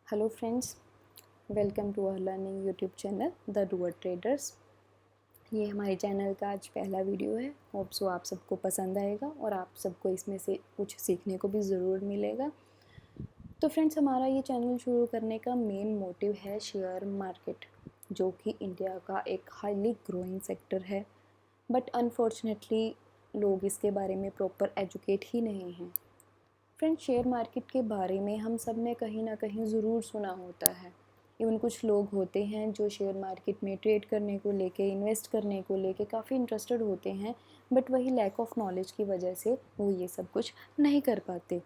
Hello friends, welcome to our learning YouTube channel the doer traders. ये हमारे channel का आज पहला वीडियो है। होप सो आप सबको पसंद आएगा और आप सबको इसमें से कुछ सीखने को भी ज़रूर मिलेगा। तो फ्रेंड्स, हमारा ये चैनल शुरू करने का मेन मोटिव है शेयर मार्केट, जो कि इंडिया का एक हाईली ग्रोइंग सेक्टर है। बट अनफॉर्चुनेटली लोग इसके बारे में प्रॉपर एजुकेट ही नहीं हैं। फ्रेंड्स, शेयर मार्केट के बारे में हम सब ने कहीं ना कहीं ज़रूर सुना होता है। इवन कुछ लोग होते हैं जो शेयर मार्केट में ट्रेड करने को लेके, इन्वेस्ट करने को लेके काफ़ी इंटरेस्टेड होते हैं, बट वही लैक ऑफ नॉलेज की वजह से वो ये सब कुछ नहीं कर पाते।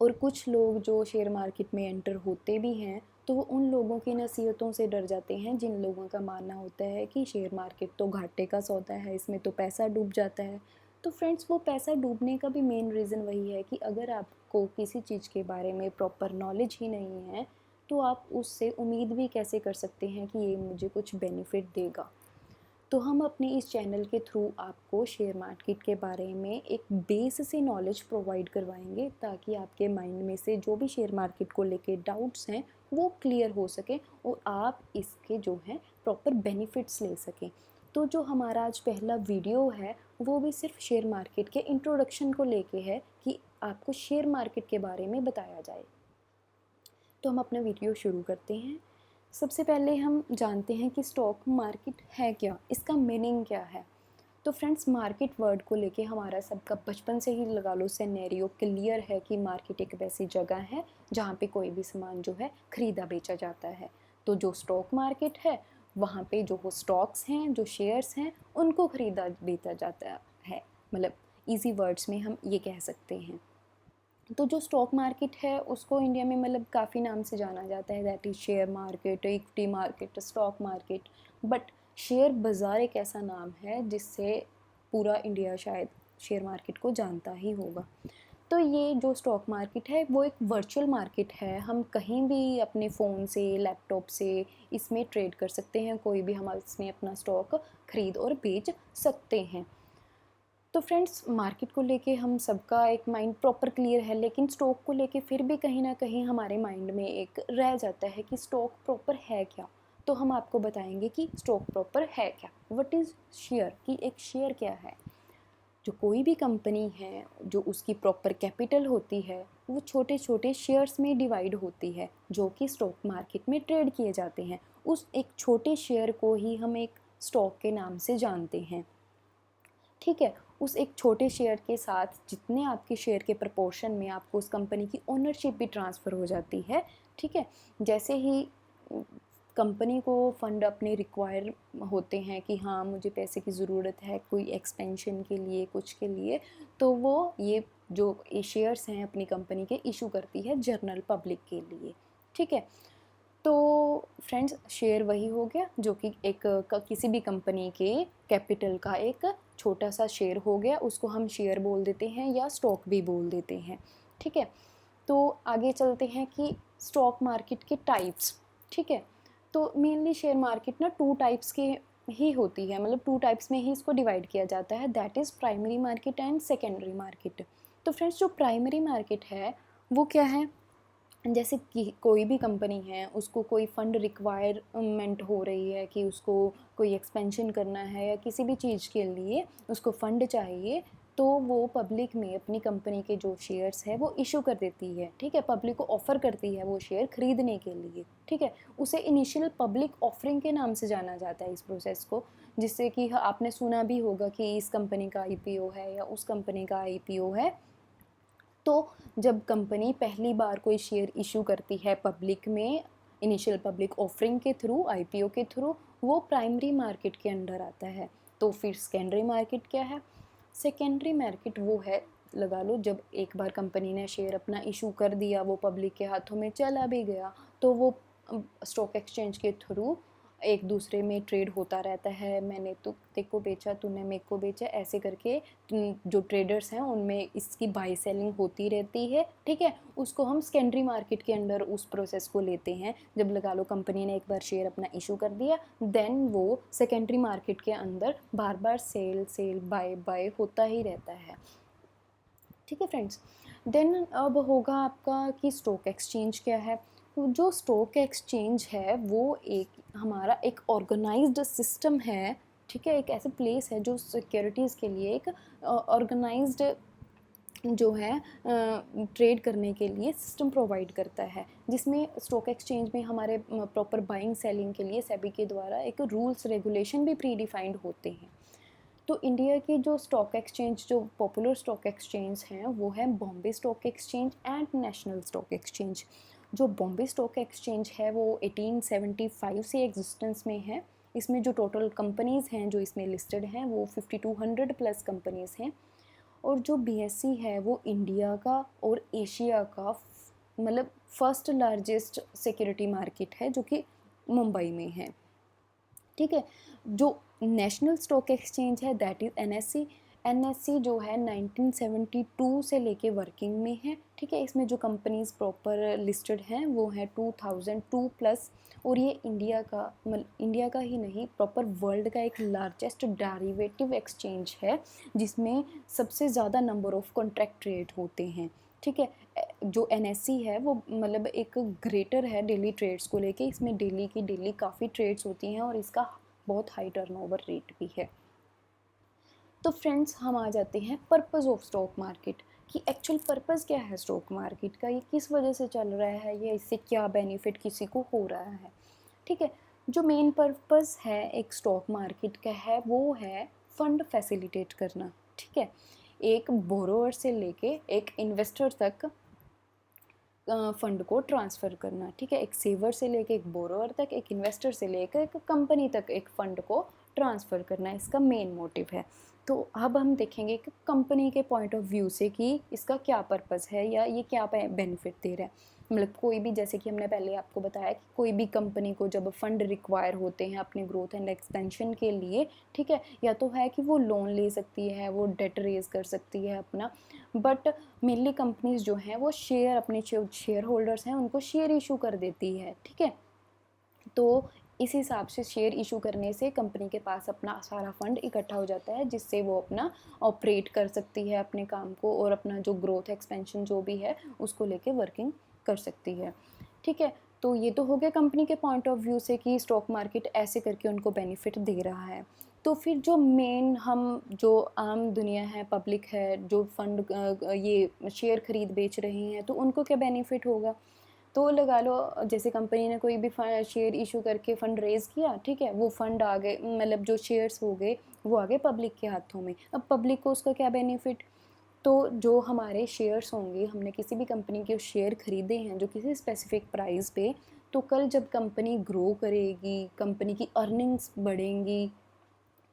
और कुछ लोग जो शेयर मार्केट में एंटर होते भी हैं तो वो उन लोगों की नसीहतों से डर जाते हैं जिन लोगों का मानना होता है कि शेयर मार्केट तो घाटे का सौदा है, इसमें तो पैसा डूब जाता है। तो फ्रेंड्स, वो पैसा डूबने का भी मेन रीज़न वही है कि अगर आपको किसी चीज़ के बारे में प्रॉपर नॉलेज ही नहीं है तो आप उससे उम्मीद भी कैसे कर सकते हैं कि ये मुझे कुछ बेनिफिट देगा। तो हम अपने इस चैनल के थ्रू आपको शेयर मार्केट के बारे में एक बेस से नॉलेज प्रोवाइड करवाएंगे, ताकि आपके माइंड में से जो भी शेयर मार्केट को लेके डाउट्स हैं वो क्लियर हो सके और आप इसके जो हैं प्रॉपर बेनिफिट्स ले सकें। तो जो हमारा आज पहला वीडियो है वो भी सिर्फ शेयर मार्केट के इंट्रोडक्शन को लेके है कि आपको शेयर मार्केट के बारे में बताया जाए। तो हम अपना वीडियो शुरू करते हैं। सबसे पहले हम जानते हैं कि स्टॉक मार्केट है क्या, इसका मीनिंग क्या है। तो फ्रेंड्स, मार्केट वर्ड को लेके हमारा सबका बचपन से ही लगा लो सिनेरियो क्लियर है कि मार्केट एक वैसी जगह है जहाँ पे कोई भी सामान जो है खरीदा बेचा जाता है। तो जो स्टॉक मार्केट है वहाँ पे जो वो स्टॉक्स हैं, जो शेयर्स हैं, उनको खरीदा बेचा जाता है। मतलब इजी वर्ड्स में हम ये कह सकते हैं। तो जो स्टॉक मार्केट है उसको इंडिया में मतलब काफ़ी नाम से जाना जाता है, that is share market, equity market, stock market. But share बाज़ार एक ऐसा नाम है जिससे पूरा इंडिया शायद शेयर मार्केट को जानता ही होगा। तो ये जो स्टॉक मार्केट है वो एक वर्चुअल मार्केट है। हम कहीं भी अपने फ़ोन से, लैपटॉप से इसमें ट्रेड कर सकते हैं। कोई भी हम इसमें अपना स्टॉक खरीद और बेच सकते हैं। तो फ्रेंड्स, मार्केट को लेके हम सबका एक माइंड प्रॉपर क्लियर है, लेकिन स्टॉक को लेके फिर भी कहीं ना कहीं हमारे माइंड में एक रह जाता है कि स्टॉक प्रॉपर है क्या। तो हम आपको बताएंगे कि स्टॉक प्रॉपर है क्या, व्हाट इज़ शेयर, कि एक शेयर क्या है। जो कोई भी कंपनी है, जो उसकी प्रॉपर कैपिटल होती है वो छोटे छोटे शेयर्स में डिवाइड होती है, जो कि स्टॉक मार्केट में ट्रेड किए जाते हैं। उस एक छोटे शेयर को ही हम एक स्टॉक के नाम से जानते हैं। ठीक है, उस एक छोटे शेयर के साथ जितने आपके शेयर के प्रपोर्शन में आपको उस कंपनी की ओनरशिप भी ट्रांसफ़र हो जाती है। ठीक है, जैसे ही कंपनी को फंड अपने रिक्वायर होते हैं कि हाँ मुझे पैसे की ज़रूरत है कोई एक्सपेंशन के लिए, कुछ के लिए, तो वो ये जो शेयर्स हैं अपनी कंपनी के इशू करती है जनरल पब्लिक के लिए। ठीक है, तो फ्रेंड्स, शेयर वही हो गया जो कि एक किसी भी कंपनी के कैपिटल का एक छोटा सा शेयर हो गया, उसको हम शेयर बोल देते हैं या स्टॉक भी बोल देते हैं। ठीक है, तो आगे चलते हैं कि स्टॉक मार्केट के टाइप्स। ठीक है, तो मेनली शेयर मार्केट ना टू टाइप्स के ही होती है, मतलब टू टाइप्स में ही इसको डिवाइड किया जाता है, that is primary market and secondary market. तो फ्रेंड्स, जो प्राइमरी मार्केट है वो क्या है, जैसे कि कोई भी कंपनी है उसको कोई फंड रिक्वायरमेंट हो रही है कि उसको कोई एक्सपेंशन करना है या किसी भी चीज़ के लिए उसको फ़ंड चाहिए, तो वो पब्लिक में अपनी कंपनी के जो शेयर्स है वो इशू कर देती है। ठीक है, पब्लिक को ऑफ़र करती है वो शेयर खरीदने के लिए। ठीक है, उसे इनिशियल पब्लिक ऑफरिंग के नाम से जाना जाता है इस प्रोसेस को, जिससे कि आपने सुना भी होगा कि इस कंपनी का आईपीओ है या उस कंपनी का आईपीओ है। तो जब कंपनी पहली बार कोई शेयर इशू करती है पब्लिक में, इनिशियल पब्लिक ऑफरिंग के थ्रू, आईपीओ के थ्रू, वो प्राइमरी मार्केट के अंडर आता है। तो फिर सेकेंडरी मार्केट क्या है? सेकेंडरी मार्केट वो है, लगा लो जब एक बार कंपनी ने शेयर अपना इशू कर दिया, वो पब्लिक के हाथों में चला भी गया, तो वो स्टॉक एक्सचेंज के थ्रू एक दूसरे में ट्रेड होता रहता है। मैंने तो तेरे को बेचा, तूने मेरे को बेचा, ऐसे करके जो ट्रेडर्स हैं उनमें इसकी बाई सेलिंग होती रहती है। ठीक है, उसको हम सेकेंडरी मार्केट के अंडर उस प्रोसेस को लेते हैं। जब लगा लो कंपनी ने एक बार शेयर अपना इशू कर दिया, देन वो सेकेंडरी मार्केट के अंदर बार बार सेल सेल बाय बाय होता ही रहता है। ठीक है फ्रेंड्स, देन अब होगा आपका कि स्टॉक एक्सचेंज क्या है। जो स्टॉक एक्सचेंज है वो हमारा एक ऑर्गेनाइज्ड सिस्टम है, ठीक है। एक ऐसे प्लेस है जो सिक्योरिटीज़ के लिए एक ऑर्गेनाइज्ड जो है ट्रेड करने के लिए सिस्टम प्रोवाइड करता है, जिसमें स्टॉक एक्सचेंज में हमारे प्रॉपर बाइंग सेलिंग के लिए सेबी के द्वारा एक रूल्स रेगुलेशन भी प्री डिफाइंड होते हैं। तो इंडिया की जो स्टॉक एक्सचेंज, जो पॉपुलर स्टॉक एक्सचेंज हैं, वो है Bombay stock exchange and national stock exchange. जो बॉम्बे स्टॉक एक्सचेंज है वो 1875 से एग्जिस्टेंस में है। इसमें जो टोटल कंपनीज़ हैं जो इसमें लिस्टेड हैं वो 5200 प्लस कंपनीज़ हैं। और जो बीएसई है वो इंडिया का और एशिया का मतलब फर्स्ट लार्जेस्ट सिक्योरिटी मार्केट है, जो कि मुंबई में है, ठीक है। जो नेशनल स्टॉक एक्सचेंज है दैट इज़ एनएससी। एनएससी जो है 1972 से लेके वर्किंग में है, ठीक है। इसमें जो कंपनीज प्रॉपर लिस्टेड हैं वो है 2002 प्लस। और ये इंडिया का ही नहीं, प्रॉपर वर्ल्ड का एक लार्जेस्ट डेरिवेटिव एक्सचेंज है, जिसमें सबसे ज़्यादा नंबर ऑफ कॉन्ट्रैक्ट ट्रेड होते हैं, ठीक है। जो एनएससी है वो मतलब एक ग्रेटर है डेली ट्रेड्स को लेके। इसमें डेली काफ़ी ट्रेड्स होती हैं और इसका बहुत हाई टर्नओवर रेट भी है। तो फ्रेंड्स, हम आ जाते हैं पर्पस ऑफ स्टॉक मार्केट, कि एक्चुअल पर्पस क्या है स्टॉक मार्केट का, ये किस वजह से चल रहा है, ये इससे क्या बेनिफिट किसी को हो रहा है, ठीक है। जो मेन पर्पस है एक स्टॉक मार्केट का है वो है फंड फैसिलिटेट करना, ठीक है। एक बोरोअर से लेके एक इन्वेस्टर तक फंड को ट्रांसफ़र करना, ठीक है। एक सेवर से लेके एक बोरोअर तक, एक इन्वेस्टर से लेकर एक कंपनी तक एक फ़ंड को ट्रांसफ़र करना इसका मेन मोटिव है। तो अब हम देखेंगे कि कंपनी के पॉइंट ऑफ व्यू से कि इसका क्या पर्पस है या ये क्या बेनिफिट दे रहा है। मतलब कोई भी, जैसे कि हमने पहले आपको बताया कि कोई भी कंपनी को जब फंड रिक्वायर होते हैं अपने ग्रोथ एंड एक्सपेंशन के लिए, ठीक है, या तो है कि वो लोन ले सकती है, वो डेट रेज कर सकती है अपना, बट मेनली कंपनीज जो हैं वो शेयर, अपने शेयर होल्डर्स हैं उनको शेयर इशू कर देती है, ठीक है। तो इस हिसाब से शेयर इशू करने से कंपनी के पास अपना सारा फंड इकट्ठा हो जाता है, जिससे वो अपना ऑपरेट कर सकती है अपने काम को, और अपना जो ग्रोथ एक्सपेंशन जो भी है उसको लेके वर्किंग कर सकती है, ठीक है। तो ये तो हो गया कंपनी के पॉइंट ऑफ व्यू से कि स्टॉक मार्केट ऐसे करके उनको बेनिफिट दे रहा है। तो फिर जो मेन हम जो आम दुनिया है, पब्लिक है, जो फंड ये शेयर खरीद बेच रही हैं, तो उनको क्या बेनिफिट होगा। तो लगा लो जैसे कंपनी ने कोई भी शेयर इशू करके फ़ंड रेज़ किया, ठीक है, वो फ़ंड आ गए, मतलब जो शेयर्स हो गए वो आ गए पब्लिक के हाथों में। अब पब्लिक को उसका क्या बेनिफिट, तो जो हमारे शेयर्स होंगे, हमने किसी भी कंपनी के शेयर खरीदे हैं जो किसी स्पेसिफिक प्राइस पे, तो कल जब कंपनी ग्रो करेगी, कंपनी की अर्निंग्स बढ़ेंगी,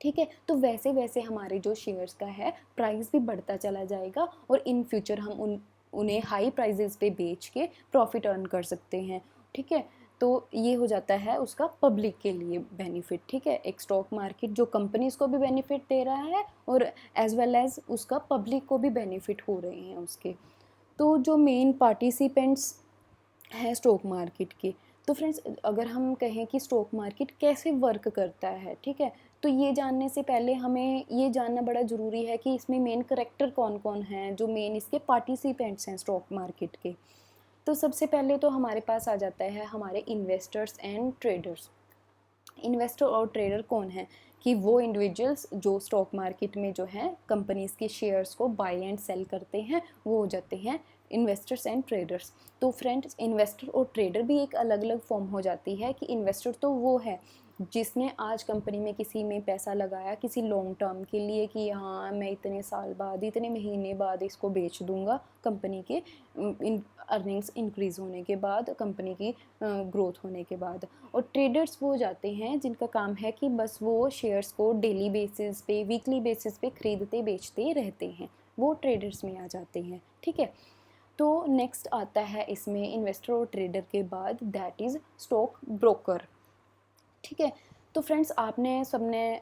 ठीक है, तो वैसे वैसे हमारे जो शेयर्स का है प्राइस भी बढ़ता चला जाएगा, और इन फ्यूचर हम उन्हें हाई प्राइजेस पे बेच के प्रॉफिट अर्न कर सकते हैं, ठीक है। तो ये हो जाता है उसका पब्लिक के लिए बेनिफिट, ठीक है। एक स्टॉक मार्केट जो कंपनीज को भी बेनिफिट दे रहा है और एज वेल एज उसका पब्लिक को भी बेनिफिट हो रहे हैं उसके। तो जो मेन पार्टिसिपेंट्स हैं स्टॉक मार्केट के, तो फ्रेंड्स अगर हम कहें कि स्टॉक मार्केट कैसे वर्क करता है, ठीक है, तो ये जानने से पहले हमें ये जानना बड़ा ज़रूरी है कि इसमें मेन करेक्टर कौन कौन हैं, जो मेन इसके पार्टिसिपेंट्स हैं स्टॉक मार्केट के। तो सबसे पहले तो हमारे पास आ जाता है हमारे इन्वेस्टर्स एंड ट्रेडर्स। इन्वेस्टर और ट्रेडर कौन है, कि वो इंडिविजुअल्स जो स्टॉक मार्केट में जो है कंपनीज के शेयर्स को बाय एंड सेल करते हैं, वो हो जाते हैं इन्वेस्टर्स एंड ट्रेडर्स। तो फ्रेंड्स, इन्वेस्टर और ट्रेडर भी एक अलग अलग फॉर्म हो जाती है, कि इन्वेस्टर तो वो है जिसने आज कंपनी में किसी में पैसा लगाया किसी लॉन्ग टर्म के लिए, कि हाँ मैं इतने साल बाद, इतने महीने बाद इसको बेच दूंगा, कंपनी के अर्निंग्स इंक्रीज़ होने के बाद, कंपनी की ग्रोथ होने के बाद। और ट्रेडर्स वो जाते हैं जिनका काम है कि बस वो शेयर्स को डेली बेसिस पे, वीकली बेसिस पे खरीदते बेचते रहते हैं, वो ट्रेडर्स में आ जाते हैं, ठीक है। तो नेक्स्ट आता है इसमें इन्वेस्टर और ट्रेडर के बाद दैट इज़ स्टॉक ब्रोकर, ठीक है। तो फ्रेंड्स, आपने सबने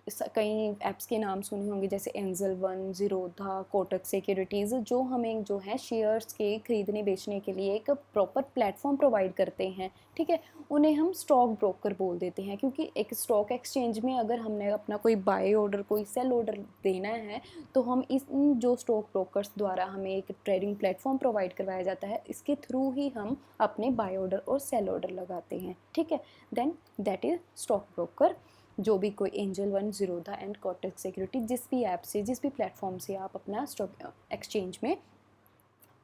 कई ऐप्स के नाम सुने होंगे जैसे angel One, Zerodha, Kotak securities, जो हमें जो है शेयर्स के ख़रीदने बेचने के लिए एक प्रॉपर प्लेटफॉर्म प्रोवाइड करते हैं, ठीक है। उन्हें हम स्टॉक ब्रोकर बोल देते हैं, क्योंकि एक स्टॉक एक्सचेंज में अगर हमने अपना कोई बाय ऑर्डर, कोई सेल ऑर्डर देना है, तो हम इन जो स्टॉक ब्रोकर्स द्वारा हमें एक ट्रेडिंग प्लेटफॉर्म प्रोवाइड करवाया जाता है, इसके थ्रू ही हम अपने बाय ऑर्डर और सेल ऑर्डर लगाते हैं, ठीक है। Then that is stock broker. जो भी कोई Angel One, Zerodha and Kotak security, जिस भी ऐप से, जिस भी प्लेटफॉर्म से आप अपना स्टॉक एक्सचेंज में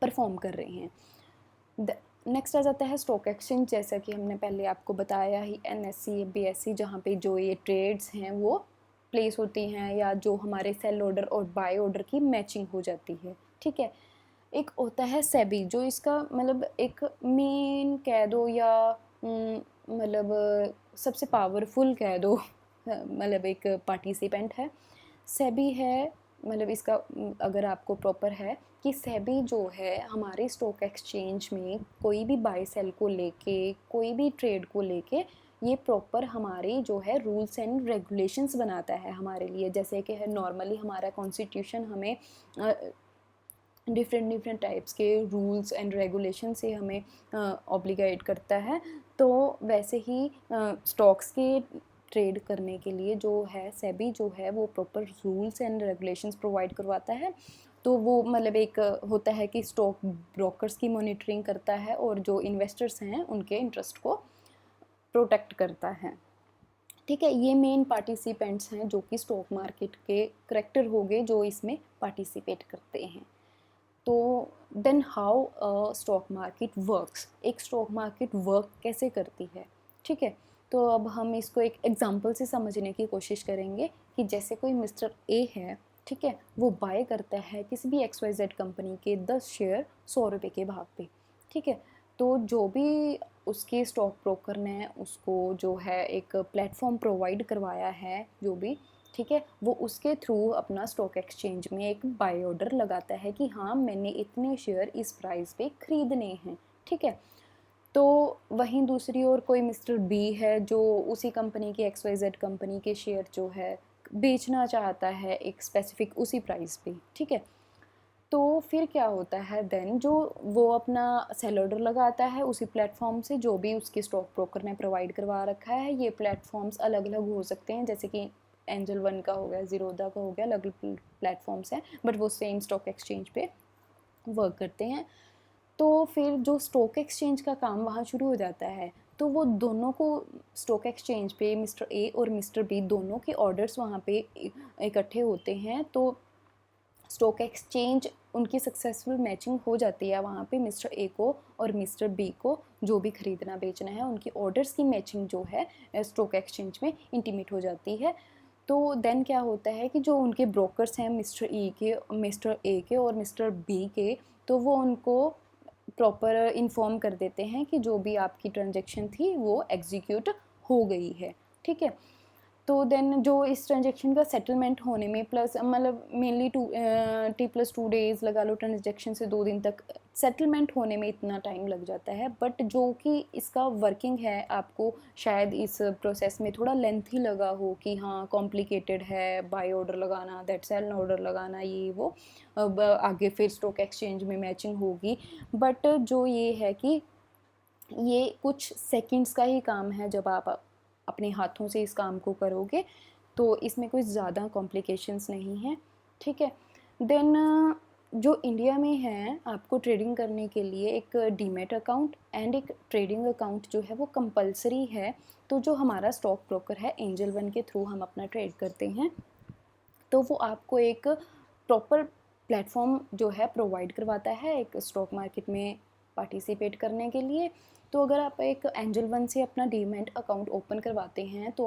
परफॉर्म कर रहे हैं। नेक्स्ट आ जाता है स्टॉक एक्सचेंज। जैसा कि हमने पहले आपको बताया ही, NSE, BSE, जहाँ पे जो ये ट्रेड्स हैं वो प्लेस होती हैं, या जो हमारे सेल ऑर्डर और बाय ऑर्डर की मैचिंग हो जाती है, ठीक है। एक होता है सेबी, जो इसका मतलब एक मेन कह दो, या मतलब सबसे पावरफुल कह दो, मतलब एक पार्टिसिपेंट है। सेबी है, मतलब इसका अगर आपको प्रॉपर है कि सेबी जो है हमारे स्टॉक एक्सचेंज में कोई भी बाय सेल को लेके, कोई भी ट्रेड को लेके, ये प्रॉपर हमारी जो है रूल्स एंड रेगुलेशंस बनाता है हमारे लिए। जैसे कि है नॉर्मली हमारा कॉन्स्टिट्यूशन हमें डिफरेंट टाइप्स के रूल्स एंड रेगुलेशन से हमें ऑब्लिगेट करता है, तो वैसे ही स्टॉक्स के ट्रेड करने के लिए जो है सेबी जो है वो proper rules and regulations provide करवाता है। तो वो मतलब एक होता है कि स्टॉक ब्रोकर्स की मॉनिटरिंग करता है, और जो इन्वेस्टर्स हैं उनके इंटरेस्ट को प्रोटेक्ट करता है, ठीक है। ये मेन पार्टिसिपेंट्स हैं जो कि स्टॉक मार्केट के करैक्टर हो गए, जो इसमें पार्टिसिपेट करते हैं। तो then how stock market works, एक स्टॉक मार्केट वर्क कैसे करती है, ठीक है। तो अब हम इसको एक एग्जांपल से समझने की कोशिश करेंगे कि जैसे कोई मिस्टर ए है, ठीक है, वो बाय करता है किसी भी XYZ कंपनी के 10 शेयर 100 रुपये के भाव पे, ठीक है। तो जो भी उसके स्टॉक ब्रोकर ने उसको जो है एक प्लेटफॉर्म प्रोवाइड करवाया है, जो भी, ठीक है, वो उसके थ्रू अपना स्टॉक एक्सचेंज में एक बाय ऑर्डर लगाता है कि हाँ मैंने इतने शेयर इस प्राइस पे ख़रीदने हैं, ठीक है। तो वहीं दूसरी ओर कोई मिस्टर बी है जो उसी कंपनी की XYZ कंपनी के शेयर जो है बेचना चाहता है एक स्पेसिफिक उसी प्राइस पे, ठीक है। तो फिर क्या होता है, देन जो वो अपना सेल ऑर्डर लगाता है उसी प्लेटफॉर्म से, जो भी उसके स्टॉक ब्रोकर ने प्रोवाइड करवा रखा है। ये प्लेटफॉर्म्स अलग अलग हो सकते हैं, जैसे कि एंजल वन का हो गया, ज़ीरोधा का हो गया, अलग अलग प्लेटफॉर्म्स हैं, बट वो सेम स्टॉक एक्सचेंज पे वर्क करते हैं। तो फिर जो स्टॉक एक्सचेंज का काम वहाँ शुरू हो जाता है, तो वो दोनों को स्टॉक एक्सचेंज पे मिस्टर ए और मिस्टर बी दोनों के ऑर्डर्स वहाँ पे इकट्ठे होते हैं। तो स्टॉक एक्सचेंज उनकी सक्सेसफुल मैचिंग हो जाती है, वहाँ पे मिस्टर ए को और मिस्टर बी को जो भी ख़रीदना बेचना है उनकी ऑर्डर्स की मैचिंग जो है स्टॉक एक्सचेंज में इंटीमेट हो जाती है। तो देन क्या होता है कि जो उनके ब्रोकर्स हैं मिस्टर ए के और मिस्टर बी के, तो वो उनको प्रॉपर इन्फॉर्म कर देते हैं कि जो भी आपकी ट्रांजैक्शन थी वो एग्जीक्यूट हो गई है, ठीक है। तो देन जो इस ट्रांजैक्शन का सेटलमेंट होने में प्लस मतलब मेनली T+2 डेज़ लगा लो, ट्रांजैक्शन से 2 दिन तक सेटलमेंट होने में इतना टाइम लग जाता है। बट जो कि इसका वर्किंग है, आपको शायद इस प्रोसेस में थोड़ा लेंथी लगा हो कि हाँ कॉम्प्लिकेटेड है, बाय ऑर्डर लगाना, दैट सेल ऑर्डर लगाना, ये वो, अब आगे फिर स्टॉक एक्सचेंज में मैचिंग होगी। बट जो ये है कि ये कुछ सेकंड्स का ही काम है, जब आप अपने हाथों से इस काम को करोगे तो इसमें कोई ज़्यादा कॉम्प्लिकेशंस नहीं है, ठीक है। देन जो इंडिया में है, आपको ट्रेडिंग करने के लिए एक डीमैट अकाउंट एंड एक ट्रेडिंग अकाउंट जो है वो कंपलसरी है। तो जो हमारा स्टॉक ब्रोकर है एंजल वन के थ्रू हम अपना ट्रेड करते हैं, तो वो आपको एक प्रॉपर प्लेटफॉर्म जो है प्रोवाइड करवाता है एक स्टॉक मार्केट में पार्टिसिपेट करने के लिए। तो अगर आप एक एंजल वन से अपना डीमैट अकाउंट ओपन करवाते हैं, तो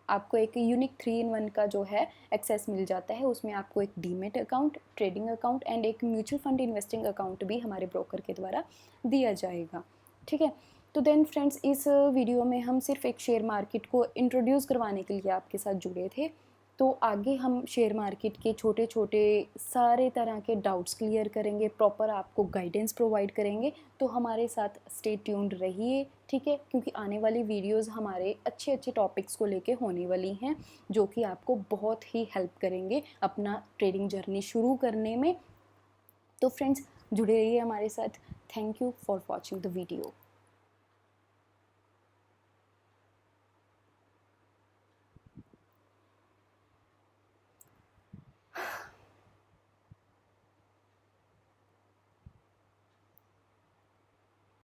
आपको एक यूनिक 3-in-1 का जो है एक्सेस मिल जाता है। उसमें आपको एक demat account, trading account and एक म्यूचुअल फंड इन्वेस्टिंग अकाउंट भी हमारे ब्रोकर के द्वारा दिया जाएगा, ठीक है। तो देन फ्रेंड्स, इस वीडियो में हम सिर्फ एक शेयर मार्केट को इंट्रोड्यूस करवाने के लिए आपके साथ जुड़े थे। तो आगे हम शेयर मार्केट के छोटे छोटे सारे तरह के डाउट्स क्लियर करेंगे, प्रॉपर आपको गाइडेंस प्रोवाइड करेंगे। तो हमारे साथ स्टे ट्यून्ड रहिए, ठीक है, क्योंकि आने वाली वीडियोस हमारे अच्छे अच्छे टॉपिक्स को लेके होने वाली हैं जो कि आपको बहुत ही हेल्प करेंगे अपना ट्रेडिंग जर्नी शुरू करने में। तो फ्रेंड्स जुड़े रहिए हमारे साथ। Thank you for watching the video.